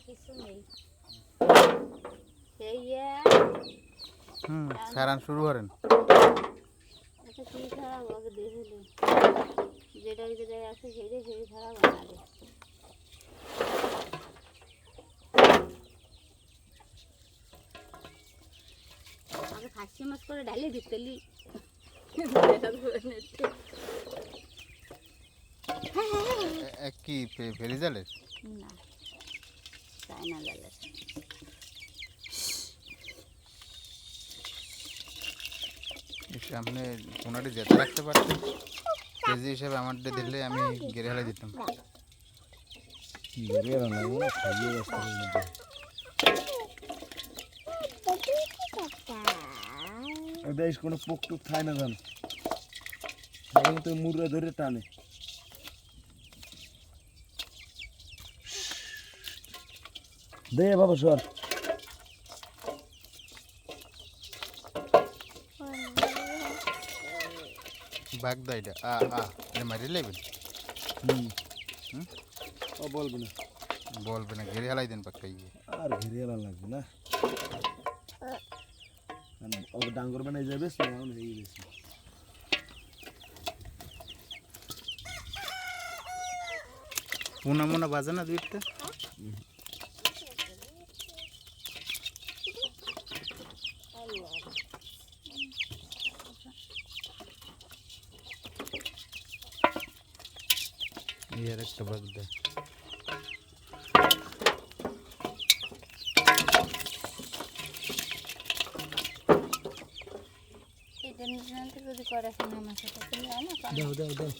কিছু নেই সেই সারান শুরু করেন। আচ্ছা কি ছাড়া আগে দেখলে যেটা যেটাই আছে সেটাই সেই ছাড়া বানাবে আগে খাসি মাছ করে ঢালিয়ে দিতেলি কি ফেরি জালের? না চায়না জালের সামনে কোনাটি যেতে রাখতে পারতেন কেজি হিসেবে আমারটা দিলে আমি গেড়ে হেলে দিতাম। বেশ কোনো পোক টোক খায় না জানো তো মুরগা ধরে টানে দে বাবা সর বাঘ দা এটা এটা মারি লাইবেন। ও বলবি না বলবে না ঘেরে হেলাই দেন পাক্কা ইয়ে আর ঘিরে লাগবে না ডাঙ্গর বানাই যাবে এই বেশি মোনা মোনা বাজে না দুইটা ইয়ার একটা বাঘ দা এটা নিতে যদি করে আমার সাথে তুমি আনো দাও